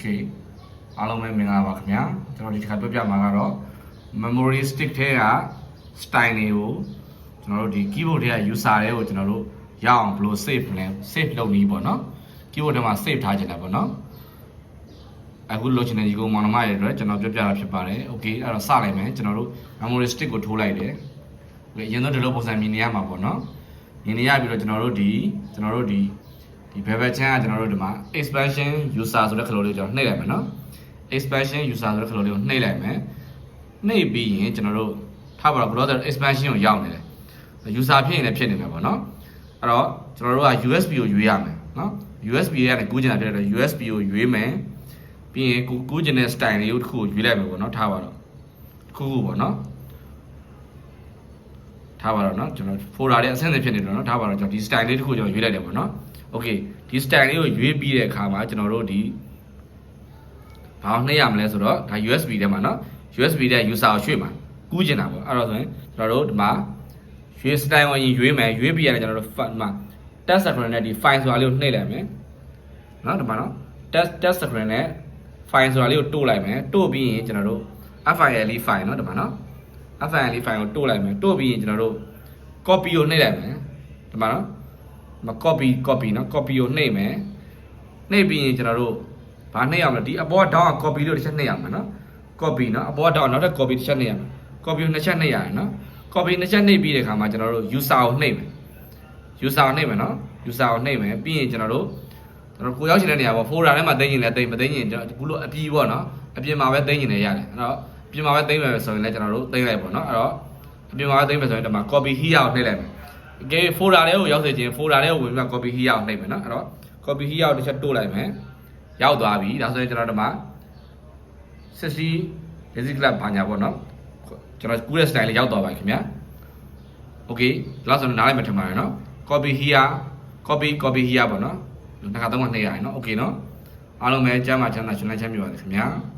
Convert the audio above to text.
Okay အားလုံးပဲမင်္ဂလာပါခင်ဗျာကျွန်တော်ဒီတစ်ခါပြောပြမှာကတော့ memory stick ထဲက style တွေကိုကျွန်တော်တို့ဒီ keyboard ထဲက user တွေကိုကျွန်တော်တို့ရအောင်ဘယ်လို save လဲ save လုပ်နည်းပေါ့နော် keyboard ထဲမှာ save ထားကြတယ်ပေါ့နော်အခုလိုချင်တဲ့ဒီကိုမောင်နှမရဲ့အတွက်ကျွန်တော်ပြောပြတာဖြစ်ပါတယ် okay အဲ့တော့စလိုက်မယ်ကျွန်တော်တို့ memory stick ကိုထိုးလိုက်တယ်အရင်ဆုံးဒီလိုပုံစံမြင်နေရမှာပေါ့နော်မြင်နေရပြီးတော့ကျွန်တော်တို့ဒီ bevel chain ကကျွန်တော်တို့ဒီမှာ expansion user ဆိုတဲ့ခလို့လေးကျွန်တော်နှိပ်လိုက်မယ်နော် expansion user ဆိုတဲ့ခလို့လေးကိုနှိပ်လိုက်မယ်နှိပ်ပြီးရင်ကျွန်တော်တို့ထားပါတော့ browser expansion ကိုရောက်နေတယ် user ဖြစ်ရင်လည်းဖြစ်နေမှာပေါ့နော်အဲ့တော့ကျွန်တော်တို့က USB ကိုရွေးရမယ်နော် USB ကနေကူးချင်တာဖြစ်တဲ့ USB ကိုရွေးမယ်ပြီးရင်ကူးချင်တဲ့ style လေးကိုတစ်ခုကိုရွေးလိုက်မယ်ပေါ့နော်ထားပါတော့ခုပေါ့နော်ထားပါတော့เนาะကျွန်တော် folder တွေအဆင့်ဆင့်ဖြစ်နေတော့เนาะထားပါတော့ကျွန်တော်ဒီ style လေးတစ်ခုကျွန်တော်ရွေးလိုက်တယ်ပေါ့เนาะ okay ဒီ style လေးကိုရွေးပြီးတဲ့အခါမှာကျွန်တော်တို့ဒီဘာနှိပ်ရမလဲဆိုတော့ဒါ USB ထဲမှာเนาะ USB ထဲ user ကိုရွှေ့မှာကူးချင်တာပေါ့အဲ့တော့ဆိုရင်ကျွန်တော်တို့ဒီမှာရွေး style ကိုရွေးမယ်ရွေးပြီးရတယ်ကျွန်တော်တို့ဒီမှာ test screen နဲ့ဒီ file ဆိုတာလေးကိုနှိပ်လိုက်မယ်เนาะဒီမှာเนาะ test screen နဲ့ file ဆိုတာလေးကိုတိုးလိုက်မယ်တိုးပြီးရင်ကျွန်တော်တို့ file file เนาะဒီမှာเนาะfile file ကိုတိုးလိုက်မယ်တိုးပြီးရင်ကျွန်တော်တို့ copy ကိုနှိပ်လိုက်မယ်ဒီမှာနော်မ copy နော် copy ကိုနှိပ်မယ်နှိပ်ပြီးရင်ကျွန်တော်တို့ဘာနှိပ်ရမလဲဒီအပေါ် down copy လို့တစ်ချက်နှိပ်ရမှာနော် copy နော်အပေါ် down နောက်ထပ် copy တစ်ချက်နှိပ်ရမှာ copy ကိုနှစ်ချက်နှိပ်ရတယ်နော် copy နှစ်ချက်နှိပ်ပြီးတဲ့အခါမှာကျွန်တော်တို့ user ကိုနှိပ်မယ် user ကိုနှိပ်မယ်နော် user ကိုနှိပ်မယ်ပြီးရင်ကျွန်တော်တို့ကိုရောက်ချင်တဲ့နေရာပေါ့ folder ထဲမှာသိမ်းရင်လည်းသိမ်းမသိမ်းရင်အခုလိုအပြီးပေါ့နော်အပြင်မှာပဲသိမ်းရင်လည်းရတယ်အဲ့တော့အပြင်မှာပဲသိမ်းမယ်ဆိုရင်လည်းကျွန်တော်တို့သိမ်းလိုက်ပေါ့နော်အဲ့တော့အပြင်မှာသိမ်းမယ်ဆိုရင်ဒီမှာ copy here ကိုနှိပ်လိုက်မယ်။ Okay folder ထဲကိုရောက်စေချင် folder ထဲကိုဝင်ပြီး copy here ကိုနှိပ်မယ်နော်။အဲ့တော့ copy here ကိုတစ်ချက်တိုးလိုက်မယ်။ရောက်သွားပြီ။ဒါဆိုရင်ကျွန်တော်ဒီမှာ60 basic class ဘာညာပေါ့နော်။ကျွန်တော်ကူးတဲ့ style လေးရောက်သွားပါပြီခင်ဗျာ။ Okay ဒါဆိုရင်နားလိုက်မှထင်ပါတယ်နော်။ copy here copy here ပေါ့နော်။တစ်ခါသုံးခါနှိပ်ရရင်နော်။ Okay နော်။အားလုံးပဲကျမ်းမာချမ်းသာရှင်လန်းချမ်းမြေပါစေခင်ဗျာ။